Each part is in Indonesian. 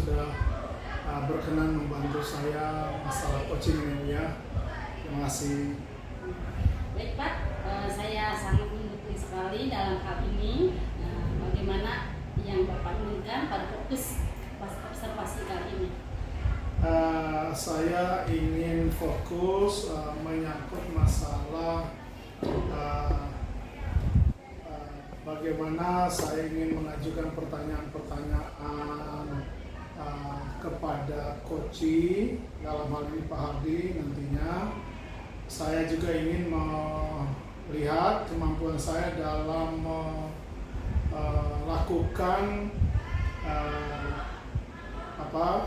sudah berkenan membantu saya masalah coaching ini ya. Terima kasih. Baik Pak, saya sangat mendukung sekali dalam hal ini. Bagaimana yang Bapak inginkan pada fokus observasi kali ini? Saya ingin fokus menyangkut masalah bagaimana saya ingin mengajukan pertanyaan-pertanyaan kepada coach, dalam hal ini Pak Hardi nantinya. Saya juga ingin melihat kemampuan saya dalam melakukan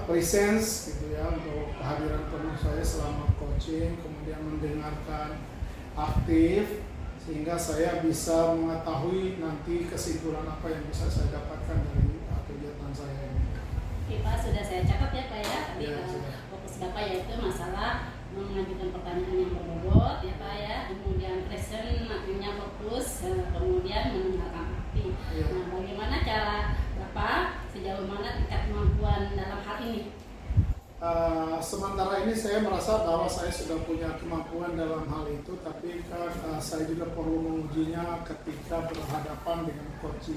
presence gitu ya, untuk kehadiran penuh saya selama coaching, kemudian mendengarkan aktif sehingga saya bisa mengetahui nanti kesimpulan apa yang bisa saya dapatkan dari kegiatan saya ini. Oke Pak, sudah saya catat ya Pak ya. Tadi Ya, fokus Bapak yaitu masalah mengajukan pertanyaan yang berbobot ya Pak ya, kemudian presentnya fokus, kemudian mendengarkan aktif. Ya. Nah, bagaimana cara Bapak, sejauh mana tingkat kemampuan dalam hal ini? Sementara ini saya merasa bahwa saya sudah punya kemampuan dalam hal itu, tapi kan saya juga perlu mengujinya ketika berhadapan dengan coach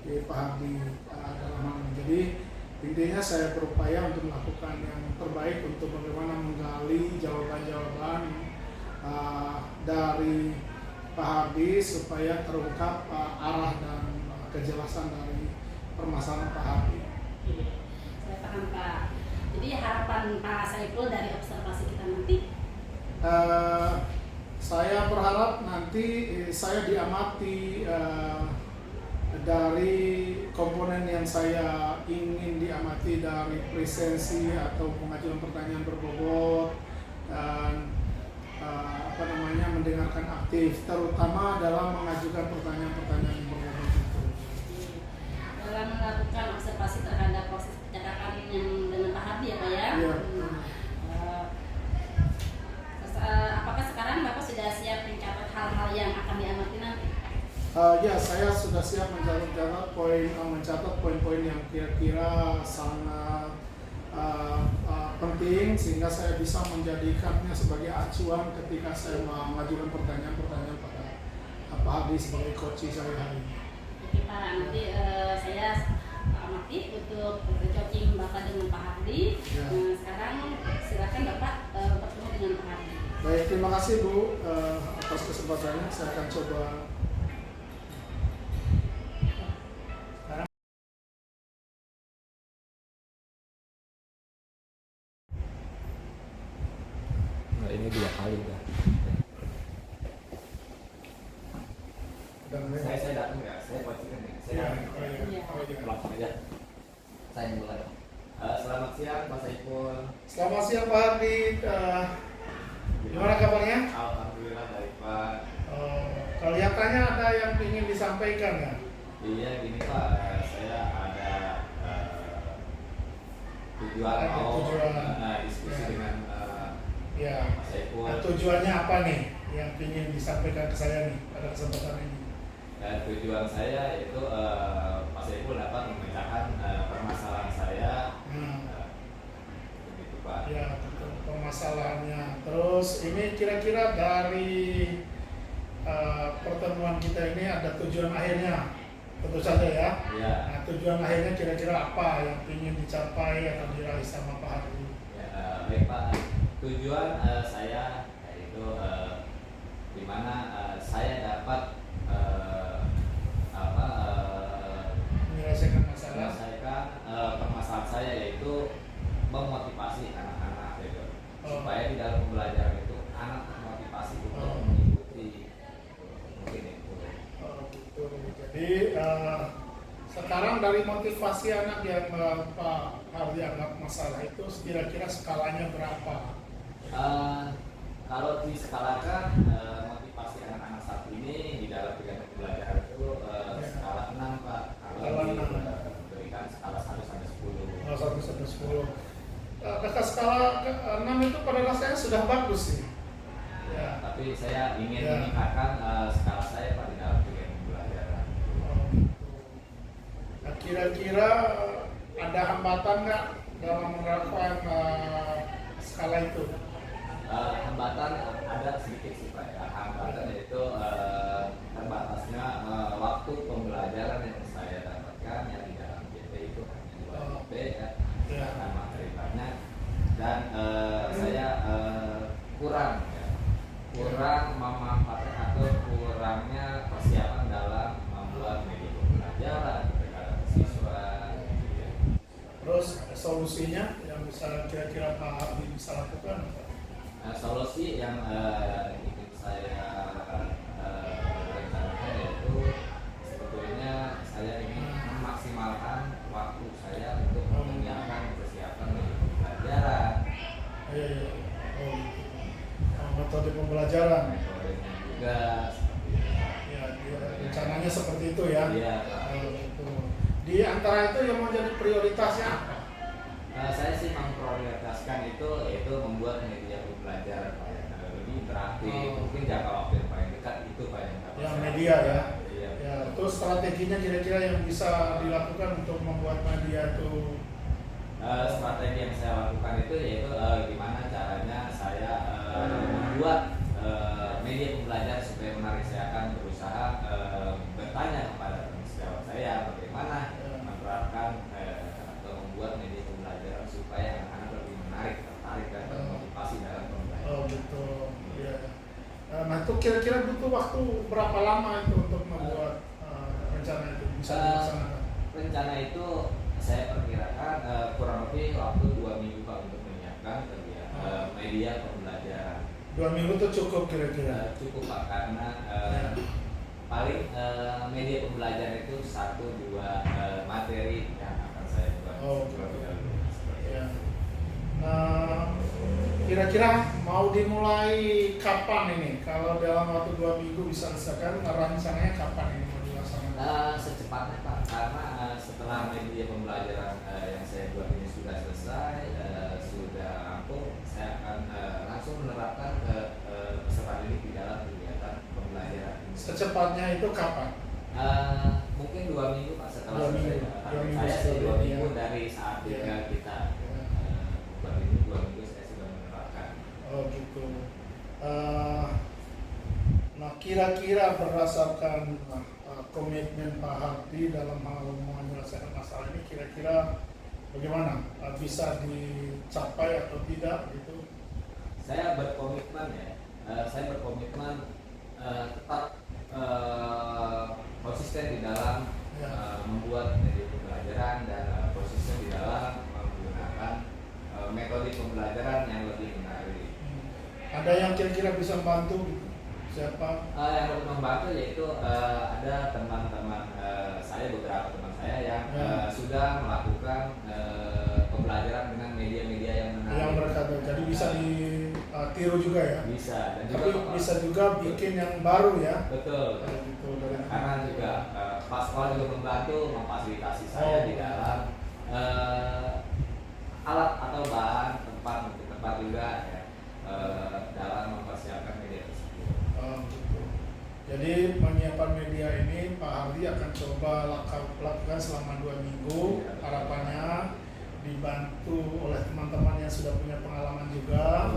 Pak Hardi dalam hal ini. Jadi intinya saya berupaya untuk melakukan yang terbaik untuk bagaimana menggali jawaban-jawaban dari Pak Hardi supaya terungkap arah dan kejelasan dari permasalahan Pak Hardi. Saya paham Pak. Jadi harapan Pak Saiful dari observasi kita nanti? Saya berharap nanti saya diamati dari komponen yang saya ingin diamati, dari presensi atau pengajuan pertanyaan berbobot dan mendengarkan aktif, terutama dalam mengajukan pertanyaan-pertanyaan yang berbobot itu. Dalam melakukan observasi terhadap proses percakapan yang dengan Pak Hardi ya Pak ya? Iya. Apakah sekarang Bapak sudah siap mencatat hal-hal yang akan diamati nanti? Ya, saya sudah siap mencatat poin-poin yang kira-kira sangat penting sehingga saya bisa menjadikannya sebagai acuan ketika saya mengajukan pertanyaan-pertanyaan pada Pak Hardi sebagai coach saya hari ini. Oke Pak, nanti saya amati untuk coaching Bapak dengan Pak Hardi. Ya. Sekarang silakan Bapak bertemu dengan Pak Hardi. Baik, terima kasih Bu atas kesempatannya. Saya akan coba. Nah, ini 2 kali udah. Saya datang nggak? Saya coaching kan? Saya datang. Langsung aja. Saya mulai. Selamat siang Pak Saiful. Selamat siang Pak Hardi. Gimana kabarnya? Alhamdulillah baik Pak. Kelihatannya ada yang ingin disampaikan ya? Iya gini Pak, saya ada tujuan diskusi dengan Ya. Pak Saiful. Nah, tujuannya apa nih yang ingin disampaikan ke saya nih pada kesempatan ini? Dan tujuan saya itu Pak Saiful dapat memecahkan permasalahan saya. Begitu Pak. Ya, betul, permasalahannya. Terus ini kira-kira dari pertemuan kita ini ada tujuan akhirnya, tentu saja ya. Ya. Nah, tujuan akhirnya kira-kira apa yang ingin dicapai atau diraih sama Pak Hardi? Ya, baik Pak. Tujuan saya yaitu di mana saya dapat Menyelesaikan masalah. menyelesaikan permasalahan saya, yaitu memotivasi anak-anak gitu. Supaya di dalam pembelajaran itu anak termotivasi untuk mengikuti, mungkin itu. Gitu. Jadi sekarang dari motivasi anak yang Pak Hardi anggap masalah itu kira-kira skalanya berapa? Kalau diskalakan motivasi anak-anak saat ini di dalam kegiatan pembelajaran itu skala 6 Pak. Kalau diberikan skala 1 sampai 10. 1 sampai 10. Kakak skala 6 itu pada rasanya sudah bagus sih. Ya. Tapi saya ingin meningkatkan skala saya Pak di dalam kegiatan pembelajaran. Nah, kira-kira ada hambatan nggak dalam menerapkan skala itu? Hambatan ada sedikit sih Pak ya. Hambatan yaitu terbatasnya waktu pembelajaran yang saya dapatkan yang di dalam JP itu hanya 2 JP ya, karena materi banyak dan saya kurang memanfaatkan atau kurangnya persiapan dalam membuat media pembelajaran kepada siswa. Terus solusinya yang bisa kira-kira Pak Habib bisa lakukan apa? Solusi yang ingin saya rencanakan yaitu sebetulnya saya ingin memaksimalkan waktu saya untuk menyiapkan persiapan media pembelajaran. Oh, metode pembelajaran. Metodenya juga. Ya, rencananya seperti itu ya. Iya. Gitu. Di antara itu yang mau jadi prioritasnya apa? Saya sih memprioritaskan itu yaitu membuat media pembelajaran Pak ya. Lebih interaktif, mungkin jangka waktu yang paling dekat itu Pak yang dapat Yang saya media ya. lakukan. Iya. Ya, terus strateginya kira-kira yang bisa dilakukan untuk membuat media itu. Strategi yang saya lakukan itu yaitu gimana caranya saya membuat media pembelajaran supaya menarik. Saya akan berusaha bertanya kepada teman sejawat saya bagaimana menerapkan atau membuat media pembelajaran supaya anak-anak lebih menarik, tertarik dan termotivasi dalam pembelajaran. Oh gitu. Ya. Nah itu kira-kira butuh waktu berapa lama itu untuk membuat rencana itu bisa dilaksanakan? Rencana itu saya perkirakan kurang lebih waktu 2 minggu Pak untuk menyiapkan media pembelajaran. 2 minggu itu cukup kira-kira? Cukup Pak karena paling media pembelajaran itu 1-2 materi yang akan saya buat. Oh, ya. Nah, kira-kira mau dimulai kapan ini? Kalau dalam waktu 2 minggu bisa diselesaikan, rencananya kapan ini mau dilaksanakan? Secepatnya Pak, karena setelah media pembelajaran yang saya buat ini sudah selesai, sudah rampung, saya akan langsung menerapkan peserta didik di dalam kegiatan pembelajaran. Secepatnya itu kapan? Mungkin 2 minggu Pak setelah 2 minggu. selesai. Saya sih 2 minggu dari saat kita buat ini 2 minggu saya sudah menerapkan. Oh gitu. Nah kira-kira berdasarkan komitmen Pak Hardi dalam hal menyelesaikan masalah ini, kira-kira bagaimana? Bisa dicapai atau tidak gitu? Saya berkomitmen ya. Saya berkomitmen tetap konsisten di dalam membuat media pembelajaran dan konsisten di dalam menggunakan metode pembelajaran yang lebih menarik. Ada yang kira-kira bisa membantu gitu? Siapa? Yang lebih membantu yaitu ada teman-teman saya, beberapa teman saya yang sudah melakukan pembelajaran dengan media-media yang menarik. Yang berkata, jadi bisa ditiru juga ya? Bisa. Dan tapi juga bisa juga bikin yang baru ya? Betul. Gitu, karena juga Pak Sekolah juga membantu memfasilitasi saya di dalam alat atau bahan tempat juga ya, dalam mempersiapkan media tersebut. Gitu. Jadi menyiapkan media ini Pak Hardi akan coba lakukan selama 2 minggu. Harapannya dibantu oleh teman-teman yang sudah punya pengalaman juga.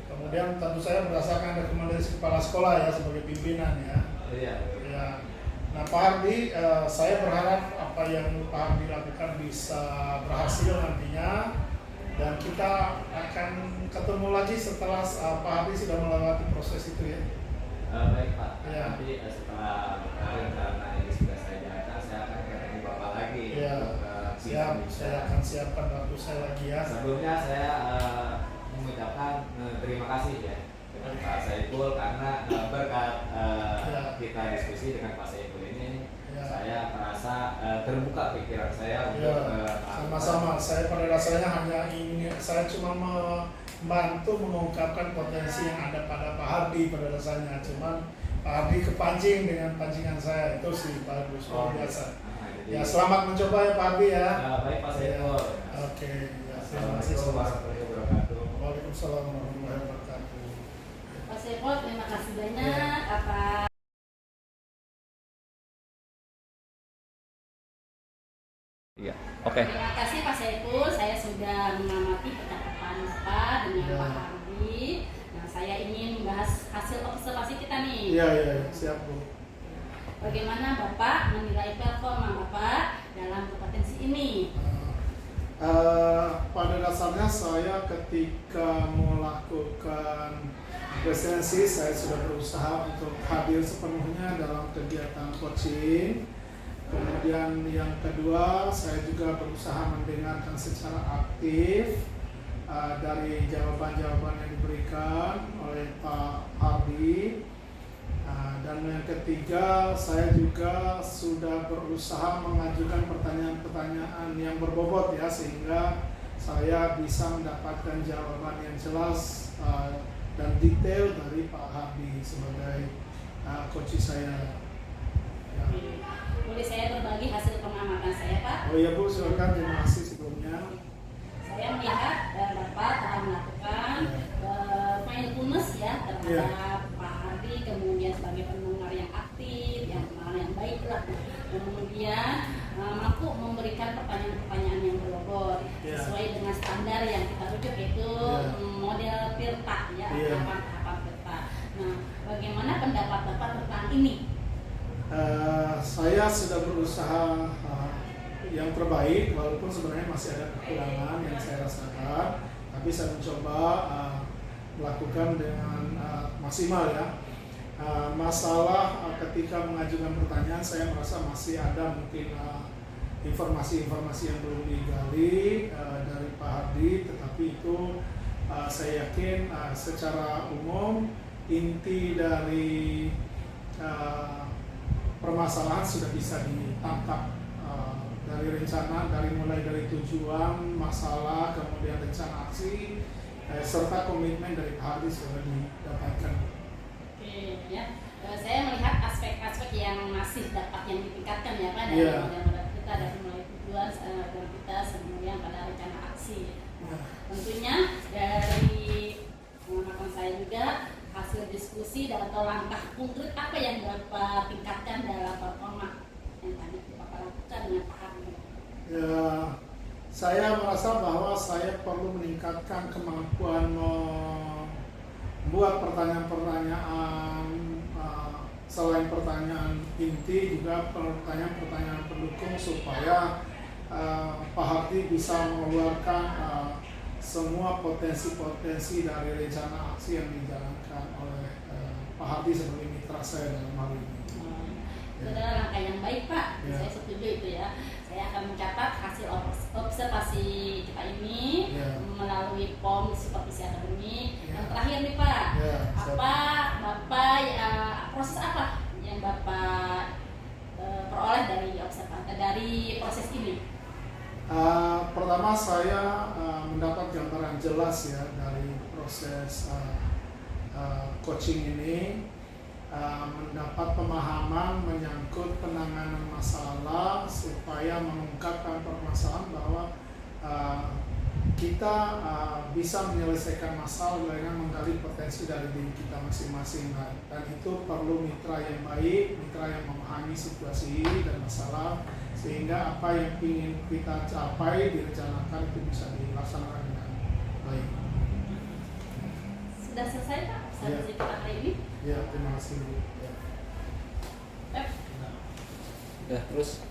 Kemudian tentu saya berdasarkan rekomendasi kepala sekolah ya sebagai pimpinan ya. Iya. Ya. Nah Pak Hardi, saya berharap apa yang Pak Hardi lakukan bisa berhasil nantinya, dan kita akan ketemu lagi setelah Pak Hardi sudah melewati proses itu ya. Baik Pak. Ya. Nanti setelah rencana ini sudah saya jalankan, saya akan ketemu Bapak lagi. Ya. Siap, saya akan siapkan waktu saya lagi ya. Sebelumnya saya mengucapkan terima kasih ya dengan Pak Saiful karena berkat kita diskusi dengan Pak Saiful ini, saya merasa terbuka pikiran saya untuk sama-sama. Saya pada dasarnya hanya ingin, saya cuma membantu mengungkapkan potensi yang ada pada Pak Hardi pada dasarnya. Cuman Pak Hardi kepancing dengan pancingan saya, itu sih Pak Hardi luar biasa. Ya selamat mencoba ya Pak Hardi ya. Baik Pak Saiful. Oke. Assalamualaikum warahmatullahi wabarakatuh. Waalaikumsalam warahmatullahi wabarakatuh. Pak Saiful, terima kasih banyak atas Iya. Oke. Terima kasih Pak Saiful, saya sudah mengamati percakapan Bapak dengan Ya. Pak Hardi. Nah, saya ingin membahas hasil observasi kita nih. Iya, siap Bu. Bagaimana Bapak menilai performa Bapak dalam kompetensi ini? Pada dasarnya saya ketika melakukan presensi, saya sudah berusaha untuk hadir sepenuhnya dalam kegiatan coaching. Kemudian yang kedua, saya juga berusaha mendengarkan secara aktif dari jawaban-jawaban yang diberikan oleh Pak Hardi. Dan yang ketiga, saya juga sudah berusaha mengajukan pertanyaan-pertanyaan yang berbobot ya, sehingga saya bisa mendapatkan jawaban yang jelas dan detail dari Pak Hardi sebagai coach saya. Ya. Boleh saya berbagi hasil pengamatan saya Pak? Oh iya Bu, silakan. Terima kasih sebelumnya. Saya melihat Bapak telah melakukan mindfulness ya terhadap Pak Hardi, kemudian sebagai pendengar yang aktif, yang baik lah. Kemudian mampu memberikan pertanyaan-pertanyaan yang berbobot sesuai dengan standar yang kita rujuk, yaitu model PIRTA ya, tahapan PIRTA. Nah, bagaimana pendapat Bapak tentang ini? Saya sudah berusaha yang terbaik, walaupun sebenarnya masih ada kekurangan yang saya rasakan, tapi saya mencoba melakukan dengan maksimal ya. Masalah ketika mengajukan pertanyaan, saya merasa masih ada mungkin informasi-informasi yang belum digali dari Pak Hardi, tetapi itu saya yakin secara umum inti dari permasalahan sudah bisa ditangkap dari rencana, mulai dari tujuan, masalah, kemudian rencana aksi, serta komitmen dari Pak Hardi sudah didapatkan. Oke, ya. Saya melihat aspek-aspek yang masih dapat yang ditingkatkan ya Pak, dari model-model kita, dari mulai tujuan dan kita kemudian pada rencana aksi. Nah, tentunya dari pengamatan saya juga hasil diskusi atau langkah konkret apa yang dapat tingkatkan dalam performa yang tadi Bapak lakukan dengan Pak Hardi. Ya, saya merasa bahwa saya perlu meningkatkan kemampuan membuat pertanyaan-pertanyaan selain pertanyaan inti, juga pertanyaan-pertanyaan pendukung supaya Pak Hardi bisa mengeluarkan semua potensi-potensi dari rencana aksi yang dijalankan oleh Pak Hardi sebagai mitra saya dalam hal ini. Itu adalah langkah yang baik Pak, saya setuju itu ya. Saya akan mencatat hasil observasi kita ini melalui POM supervisi akademik. Yang terakhir nih Pak, proses apa yang Bapak peroleh dari observasi dari proses ini? Pertama saya mendapat gambaran jelas ya dari proses coaching ini. Mendapat pemahaman menyangkut penanganan masalah supaya mengungkapkan permasalahan bahwa kita bisa menyelesaikan masalah dengan menggali potensi dari diri kita masing-masing, dan itu perlu mitra yang baik, mitra yang memahami situasi dan masalah, sehingga apa yang ingin kita capai direncanakan itu bisa dilaksanakan dengan baik. Sudah selesai Pak observasi kita hari ini? Ya, terima kasih. Ya, terus